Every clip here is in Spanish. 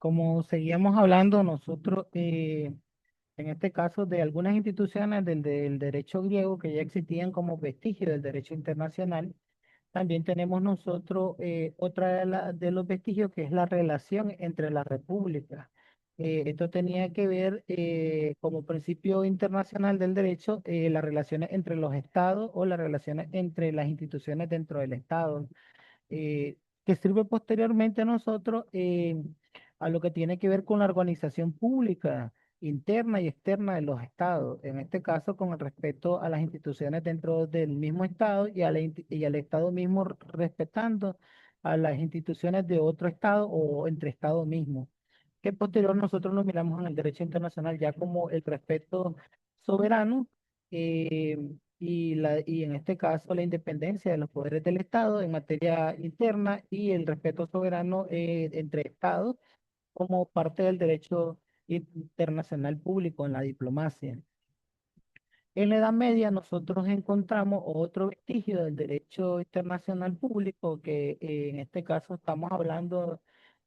como seguíamos hablando nosotros, en este caso de algunas instituciones del derecho griego que ya existían como vestigio del derecho internacional, también tenemos nosotros otra de los vestigios que es la relación entre las repúblicas. Esto tenía que ver como principio internacional del derecho, las relaciones entre los estados o las relaciones entre las instituciones dentro del estado, eh, que sirve posteriormente a nosotros a lo que tiene que ver con la organización pública interna y externa de los estados, en este caso con el respeto a las instituciones dentro del mismo estado y al estado mismo respetando a las instituciones de otro estado o entre estados mismos, que posterior nosotros nos miramos en el derecho internacional ya como el respeto soberano, eh, y en este caso la independencia de los poderes del Estado en materia interna y el respeto soberano entre Estados como parte del derecho internacional público en la diplomacia. En la Edad Media nosotros encontramos otro vestigio del derecho internacional público, que en este caso estamos hablando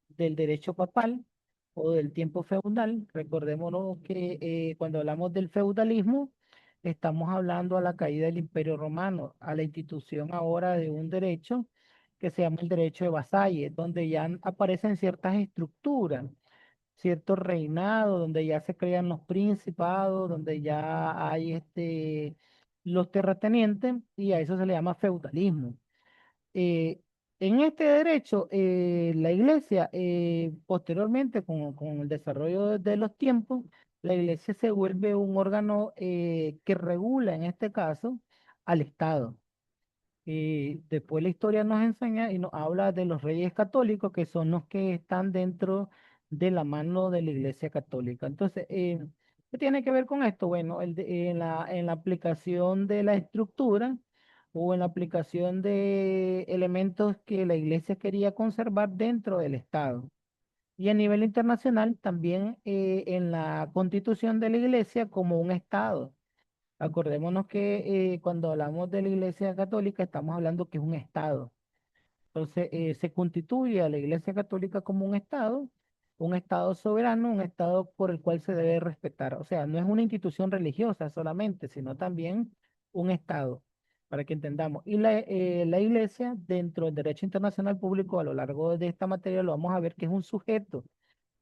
del derecho papal o del tiempo feudal. Recordémonos que cuando hablamos del feudalismo, estamos hablando a la caída del Imperio Romano, a la institución ahora de un derecho que se llama el derecho de vasalles, donde ya aparecen ciertas estructuras, cierto reinado, donde ya se crean los principados, donde ya hay los terratenientes, y a eso se le llama feudalismo. Eh, en este derecho, la iglesia, posteriormente, con el desarrollo de los tiempos, la iglesia se vuelve un órgano que regula, en este caso, al Estado. Y después la historia nos enseña y nos habla de los reyes católicos, que son los que están dentro de la mano de la Iglesia Católica. Entonces, ¿qué tiene que ver con esto? Bueno, en la aplicación de la estructura o en la aplicación de elementos que la Iglesia quería conservar dentro del Estado. Y a nivel internacional, también en la constitución de la Iglesia como un Estado. Acordémonos que cuando hablamos de la Iglesia Católica estamos hablando que es un Estado. Entonces se constituye a la Iglesia Católica como un Estado soberano, un Estado por el cual se debe respetar. O sea, no es una institución religiosa solamente, sino también un Estado, para que entendamos. Y la Iglesia, dentro del derecho internacional público, a lo largo de esta materia lo vamos a ver que es un sujeto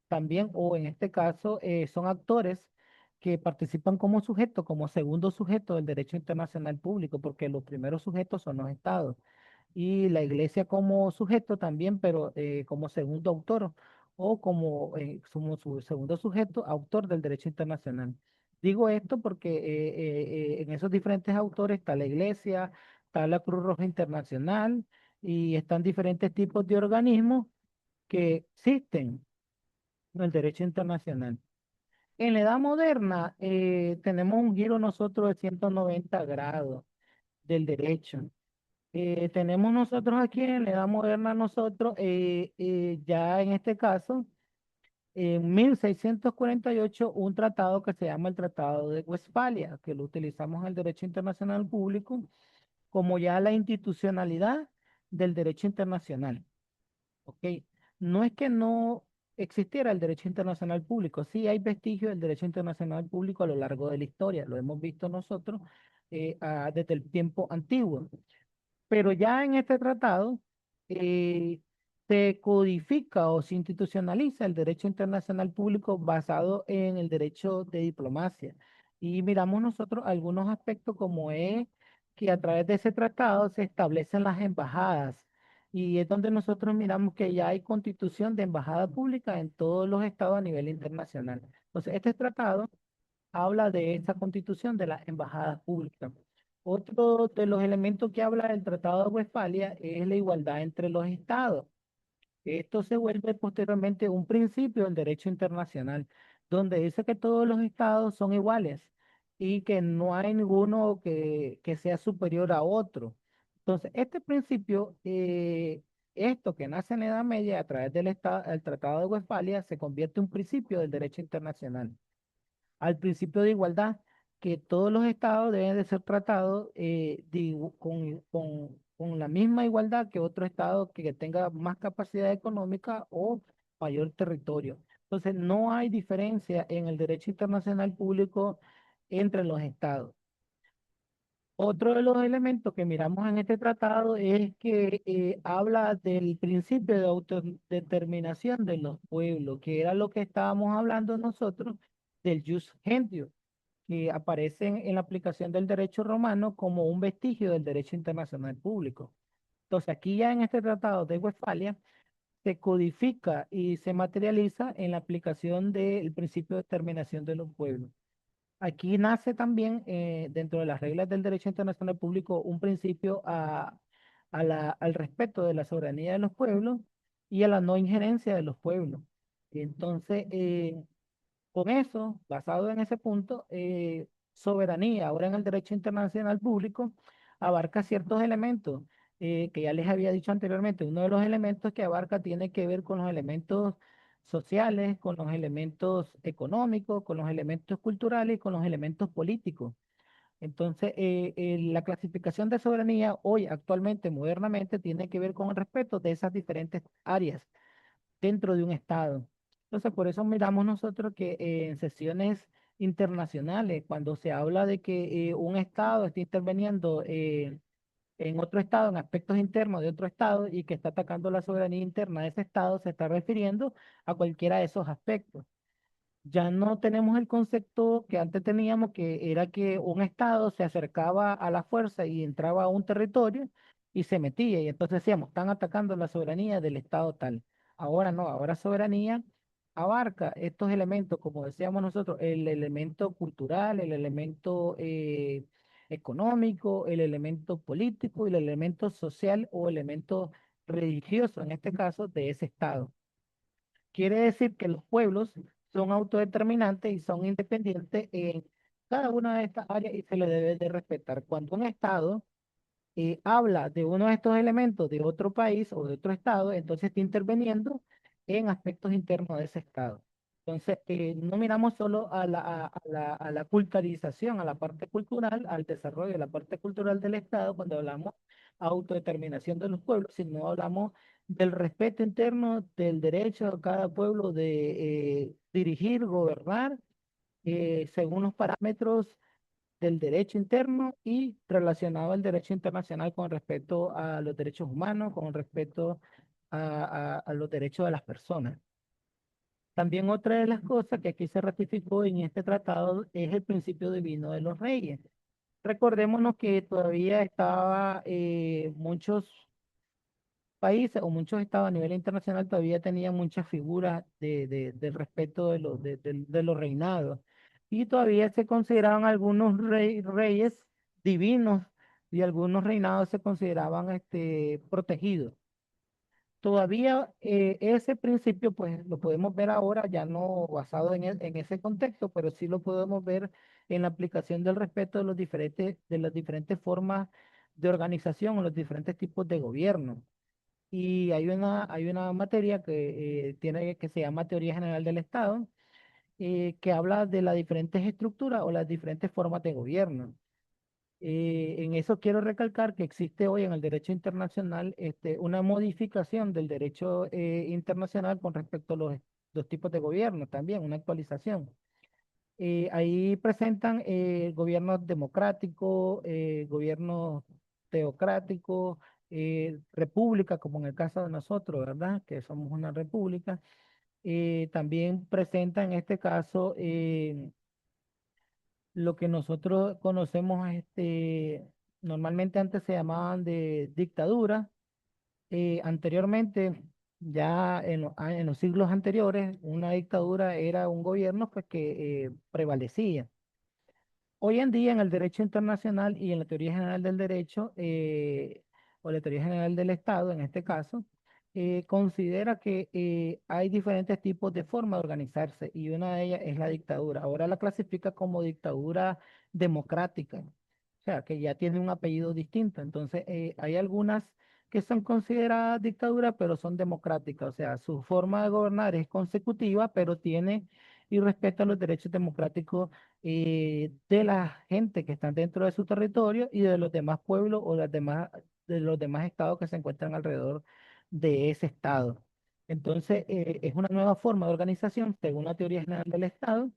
también, o en este caso, son actores que participan como sujeto, como segundo sujeto del derecho internacional público, porque los primeros sujetos son los estados, y la iglesia como sujeto también, pero como segundo autor, o como su segundo sujeto, autor del derecho internacional. Digo esto porque en esos diferentes autores está la iglesia, está la Cruz Roja Internacional, y están diferentes tipos de organismos que existen en el derecho internacional. En la edad moderna tenemos un giro nosotros de 190 grados del derecho. Tenemos nosotros aquí en la edad moderna, nosotros ya en este caso, en 1648 un tratado que se llama el Tratado de Westfalia, que lo utilizamos en el derecho internacional público como ya la institucionalidad del derecho internacional. ¿Ok? No es que no existiera el derecho internacional público, sí hay vestigios del derecho internacional público a lo largo de la historia, lo hemos visto nosotros desde el tiempo antiguo, pero ya en este tratado eh, se codifica o se institucionaliza el derecho internacional público basado en el derecho de diplomacia. Y miramos nosotros algunos aspectos como es que a través de ese tratado se establecen las embajadas. Y es donde nosotros miramos que ya hay constitución de embajada pública en todos los estados a nivel internacional. Entonces, este tratado habla de esa constitución de las embajadas públicas. Otro de los elementos que habla el Tratado de Westfalia es la igualdad entre los estados. Esto se vuelve posteriormente un principio del derecho internacional, donde dice que todos los estados son iguales y que no hay ninguno que sea superior a otro. Entonces, este principio, esto que nace en la Edad Media a través del Tratado de Westfalia, se convierte en un principio del derecho internacional al principio de igualdad, que todos los estados deben de ser tratados con la misma igualdad que otro estado que tenga más capacidad económica o mayor territorio. Entonces, no hay diferencia en el derecho internacional público entre los estados. Otro de los elementos que miramos en este tratado es que habla del principio de autodeterminación de los pueblos, que era lo que estábamos hablando nosotros del jus gentium, que aparece en la aplicación del derecho romano como un vestigio del derecho internacional público. Entonces, aquí ya en este tratado de Westfalia se codifica y se materializa en la aplicación del principio de determinación de los pueblos. Aquí nace también, dentro de las reglas del derecho internacional público, un principio al respeto de la soberanía de los pueblos y a la no injerencia de los pueblos. Entonces, con eso, basado en ese punto, soberanía, ahora en el derecho internacional público, abarca ciertos elementos que ya les había dicho anteriormente. Uno de los elementos que abarca tiene que ver con los elementos sociales, con los elementos económicos, con los elementos culturales y con los elementos políticos. Entonces, la clasificación de soberanía hoy, actualmente, modernamente, tiene que ver con el respeto de esas diferentes áreas dentro de un Estado. Entonces, por eso miramos nosotros que en sesiones internacionales, cuando se habla de que un Estado está interviniendo en otro Estado, en aspectos internos de otro Estado y que está atacando la soberanía interna de ese Estado, se está refiriendo a cualquiera de esos aspectos. Ya no tenemos el concepto que antes teníamos, que era que un Estado se acercaba a la fuerza y entraba a un territorio y se metía. Y entonces decíamos, están atacando la soberanía del Estado tal. Ahora no, ahora soberanía abarca estos elementos, como decíamos nosotros, el elemento cultural, el elemento económico, el elemento político y el elemento social o elemento religioso, en este caso, de ese Estado. Quiere decir que los pueblos son autodeterminantes y son independientes en cada una de estas áreas y se les debe de respetar. Cuando un Estado habla de uno de estos elementos de otro país o de otro Estado, entonces está interviniendo en aspectos internos de ese Estado. Entonces, no miramos solo a la culturalización, a la parte cultural, al desarrollo de la parte cultural del Estado cuando hablamos autodeterminación de los pueblos, sino hablamos del respeto interno del derecho a cada pueblo de dirigir, gobernar, según los parámetros del derecho interno y relacionado al derecho internacional con respecto a los derechos humanos, con respecto a los derechos de las personas. También otra de las cosas que aquí se ratificó en este tratado es el principio divino de los reyes. Recordémonos que todavía estaba muchos países o muchos estados a nivel internacional todavía tenían muchas figuras del respeto de los reinados y todavía se consideraban algunos reyes divinos y algunos reinados se consideraban protegidos. Todavía ese principio pues lo podemos ver ahora ya no basado en ese contexto, pero sí lo podemos ver en la aplicación del respeto de las diferentes formas de organización o los diferentes tipos de gobierno. Y hay una materia que se llama Teoría General del Estado, que habla de las diferentes estructuras o las diferentes formas de gobierno. En eso quiero recalcar que existe hoy en el derecho internacional una modificación del derecho internacional con respecto a los tipos de gobierno también, una actualización. Ahí presentan gobiernos democráticos, gobiernos teocráticos, república, como en el caso de nosotros, ¿verdad? Que somos una república. También presenta en este caso lo que nosotros conocemos, normalmente antes se llamaban de dictadura. Anteriormente, ya en los siglos anteriores, una dictadura era un gobierno pues, que prevalecía. Hoy en día en el derecho internacional y en la teoría general del derecho, o la teoría general del Estado, en este caso, considera que hay diferentes tipos de forma de organizarse y una de ellas es la dictadura. Ahora la clasifica como dictadura democrática, o sea, que ya tiene un apellido distinto. Entonces, hay algunas que son consideradas dictaduras, pero son democráticas, o sea, su forma de gobernar es consecutiva, pero tiene y respeta los derechos democráticos de la gente que están dentro de su territorio y de los demás pueblos o de los demás estados que se encuentran alrededor de ese estado. Entonces, es una nueva forma de organización según la teoría general del Estado.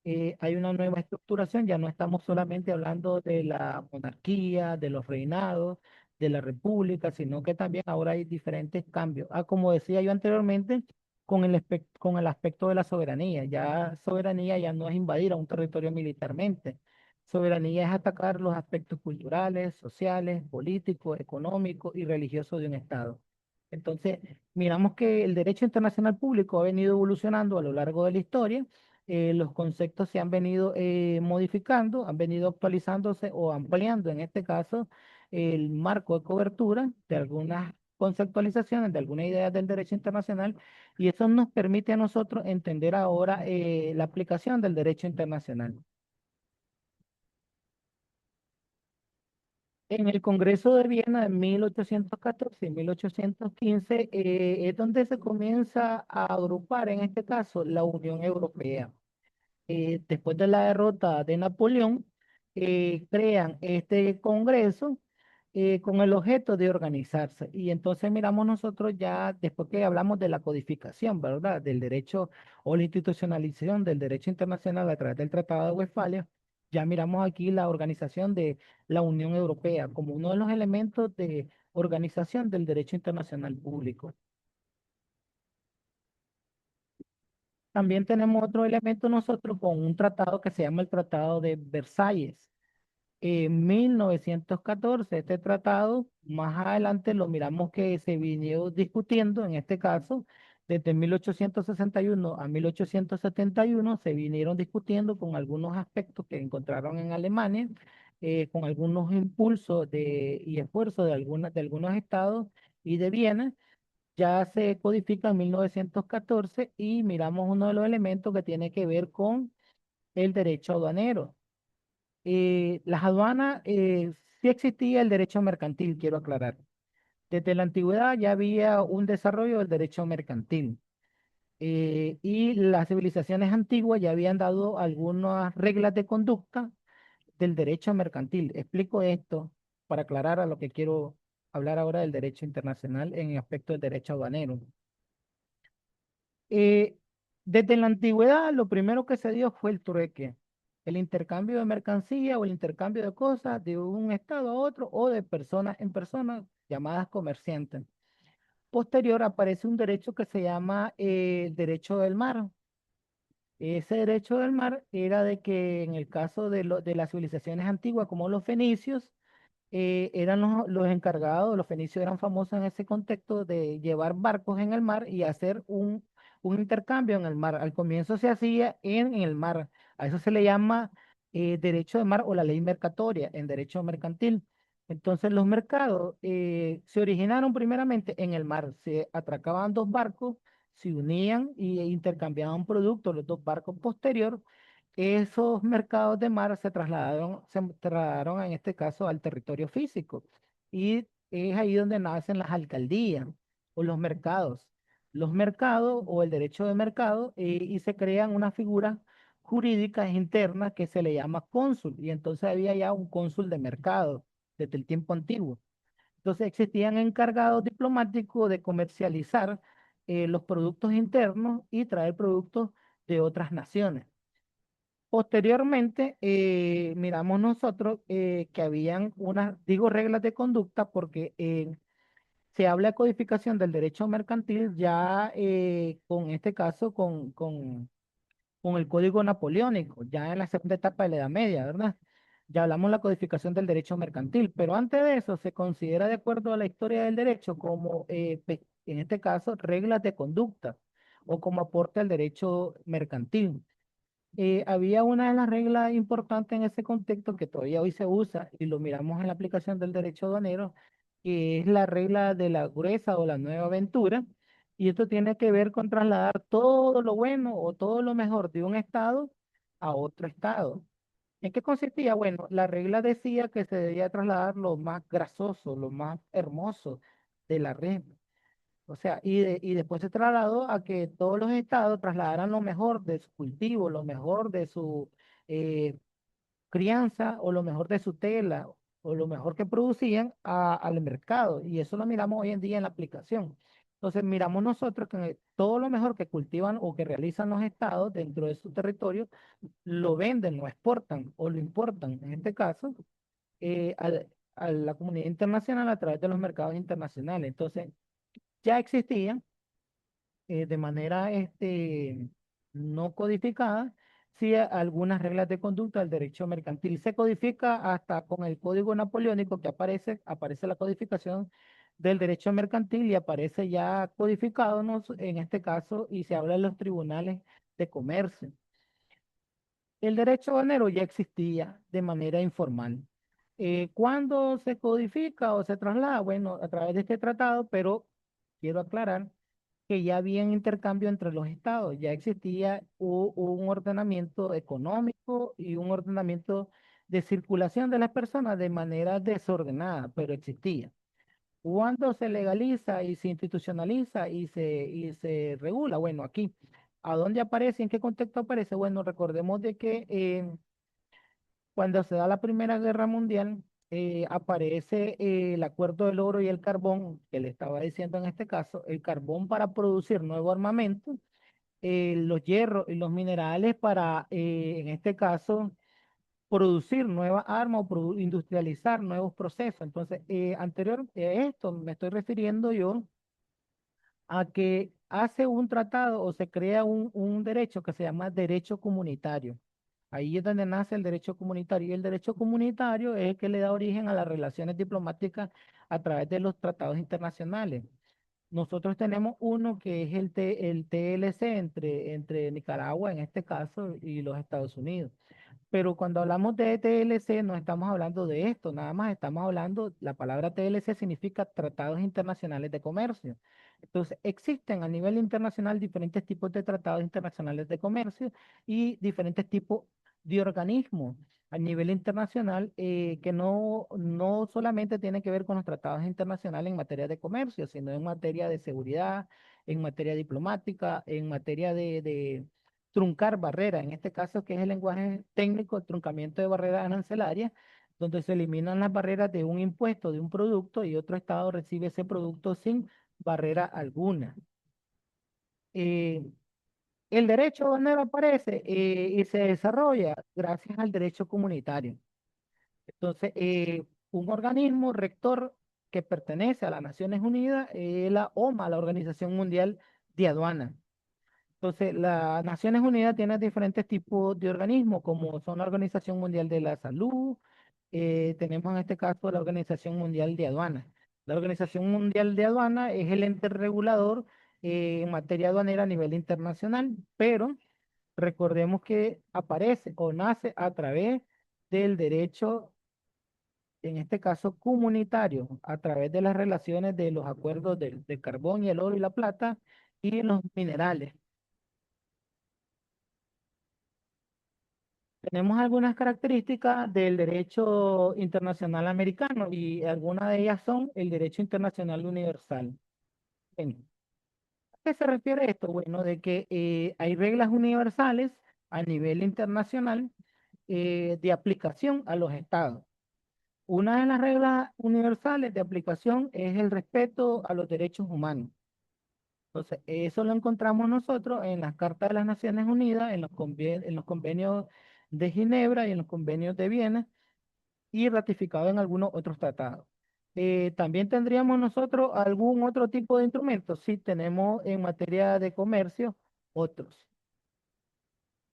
Hay una nueva estructuración, ya no estamos solamente hablando de la monarquía, de los reinados, de la república, sino que también ahora hay diferentes cambios. Como decía yo anteriormente, con el aspecto de la soberanía. Ya soberanía ya no es invadir a un territorio militarmente. Soberanía es atacar los aspectos culturales, sociales, políticos, económicos y religiosos de un Estado. Entonces, miramos que el derecho internacional público ha venido evolucionando a lo largo de la historia. Los conceptos se han venido modificando, han venido actualizándose o ampliando, en este caso, el marco de cobertura de algunas conceptualizaciones, de algunas ideas del derecho internacional, y eso nos permite a nosotros entender ahora la aplicación del derecho internacional. En el Congreso de Viena de 1814 y 1815 es donde se comienza a agrupar, en este caso, la Unión Europea. Después de la derrota de Napoleón, crean este Congreso con el objeto de organizarse. Y entonces miramos nosotros ya, después que hablamos de la codificación, ¿verdad? Del derecho o la institucionalización del derecho internacional a través del Tratado de Westfalia, ya miramos aquí la organización de la Unión Europea como uno de los elementos de organización del derecho internacional público. También tenemos otro elemento nosotros con un tratado que se llama el Tratado de Versalles. En 1914, este tratado, más adelante lo miramos que se vino discutiendo, en este caso, desde 1861 a 1871, se vinieron discutiendo con algunos aspectos que encontraron en Alemania, con algunos impulsos y esfuerzos de algunos estados y de Viena. Ya se codifica en 1914 y miramos uno de los elementos que tiene que ver con el derecho aduanero. Las aduanas, sí existía el derecho mercantil, quiero aclarar. Desde la antigüedad ya había un desarrollo del derecho mercantil. Y las civilizaciones antiguas ya habían dado algunas reglas de conducta del derecho mercantil. Explico esto para aclarar a lo que quiero hablar ahora del derecho internacional en el aspecto del derecho aduanero. Eh, Desde la antigüedad, lo primero que se dio fue el trueque, el intercambio de mercancía o el intercambio de cosas de un estado a otro o de persona en persona, llamadas comerciantes. Posterior aparece un derecho que se llama el derecho del mar. Ese derecho del mar era de que en el caso de las civilizaciones antiguas, como los fenicios, eran los encargados, los fenicios eran famosos en ese contexto de llevar barcos en el mar y hacer un intercambio en el mar. Al comienzo se hacía en el mar. A eso se le llama derecho de mar o la ley mercatoria en derecho mercantil. Entonces los mercados se originaron primeramente en el mar. Se atracaban dos barcos, se unían e intercambiaban productos los dos barcos posterior. Esos mercados de mar se trasladaron en este caso al territorio físico y es ahí donde nacen las alcaldías o los mercados. Los mercados o el derecho de mercado y se crean unas figuras jurídicas internas que se le llama cónsul y entonces había ya un cónsul de mercado desde el tiempo antiguo. Entonces existían encargados diplomáticos de comercializar los productos internos y traer productos de otras naciones. Posteriormente, miramos nosotros que habían unas, digo, reglas de conducta porque se habla de codificación del derecho mercantil ya con este caso con el Código Napoleónico, ya en la segunda etapa de la Edad Media, ¿verdad? Ya hablamos de la codificación del derecho mercantil, pero antes de eso se considera de acuerdo a la historia del derecho como, en este caso, reglas de conducta o como aporte al derecho mercantil. Había una de las reglas importantes en ese contexto que todavía hoy se usa y lo miramos en la aplicación del derecho aduanero, que es la regla de la gruesa o la nueva aventura. Y esto tiene que ver con trasladar todo lo bueno o todo lo mejor de un estado a otro estado. ¿En qué consistía? Bueno, la regla decía que se debía trasladar lo más grasoso, lo más hermoso de la red. O sea, y después se trasladó a que todos los estados trasladaran lo mejor de su cultivo, lo mejor de su eh, crianza o lo mejor de su tela o lo mejor que producían al mercado. Y eso lo miramos hoy en día en la aplicación. Entonces, miramos nosotros que todo lo mejor que cultivan o que realizan los estados dentro de su territorio, lo venden, lo exportan o lo importan, en este caso, a la comunidad internacional a través de los mercados internacionales. Entonces, ya existían de manera no codificada, sí algunas reglas de conducta del derecho mercantil. Se codifica hasta con el Código Napoleónico que aparece la codificación del derecho mercantil y aparece ya codificado, ¿no? En este caso, y se habla de los tribunales de comercio. El derecho banero ya existía de manera informal. ¿Cuándo se codifica o se traslada? Bueno, a través de este tratado, pero quiero aclarar que ya había un intercambio entre los estados, ya existía un ordenamiento económico y un ordenamiento de circulación de las personas de manera desordenada, pero existía. ¿Cuándo se legaliza y se institucionaliza y se regula? Bueno, aquí, ¿a dónde aparece? ¿En qué contexto aparece? Bueno, recordemos de que cuando se da la Primera Guerra Mundial, aparece el acuerdo del oro y el carbón, que le estaba diciendo en este caso, el carbón para producir nuevo armamento, los hierros y los minerales para, en este caso, producir nuevas armas o industrializar nuevos procesos. Entonces, anterior a esto, me estoy refiriendo yo a que hace un tratado o se crea un derecho que se llama derecho comunitario. Ahí es donde nace el derecho comunitario. Y el derecho comunitario es el que le da origen a las relaciones diplomáticas a través de los tratados internacionales. Nosotros tenemos uno que es el TLC entre Nicaragua, en este caso, y los Estados Unidos. Pero cuando hablamos de TLC, no estamos hablando de esto, nada más estamos hablando, la palabra TLC significa Tratados Internacionales de Comercio. Entonces, existen a nivel internacional diferentes tipos de tratados internacionales de comercio y diferentes tipos de organismos a nivel internacional que no solamente tienen que ver con los tratados internacionales en materia de comercio, sino en materia de seguridad, en materia diplomática, en materia de truncar barreras, en este caso que es el lenguaje técnico, el truncamiento de barreras arancelarias, donde se eliminan las barreras de un impuesto de un producto y otro estado recibe ese producto sin barrera alguna. Eh, el derecho aduanero aparece y se desarrolla gracias al derecho comunitario. Entonces, un organismo rector que pertenece a las Naciones Unidas es la OMA, la Organización Mundial de Aduana. Entonces, las Naciones Unidas tiene diferentes tipos de organismos, como son la Organización Mundial de la Salud, tenemos en este caso la Organización Mundial de Aduana. La Organización Mundial de Aduana es el ente regulador en materia aduanera a nivel internacional, pero recordemos que aparece o nace a través del derecho, en este caso comunitario, a través de las relaciones de los acuerdos del carbón y el oro y la plata y los minerales. Tenemos algunas características del derecho internacional americano y algunas de ellas son el derecho internacional universal. Bien, ¿a qué se refiere esto? Bueno, de que hay reglas universales a nivel internacional de aplicación a los estados. Una de las reglas universales de aplicación es el respeto a los derechos humanos. Entonces, eso lo encontramos nosotros en las Cartas de las Naciones Unidas, en los convenios de Ginebra y en los convenios de Viena y ratificado en algunos otros tratados. También tendríamos nosotros algún otro tipo de instrumentos. Sí, tenemos en materia de comercio otros.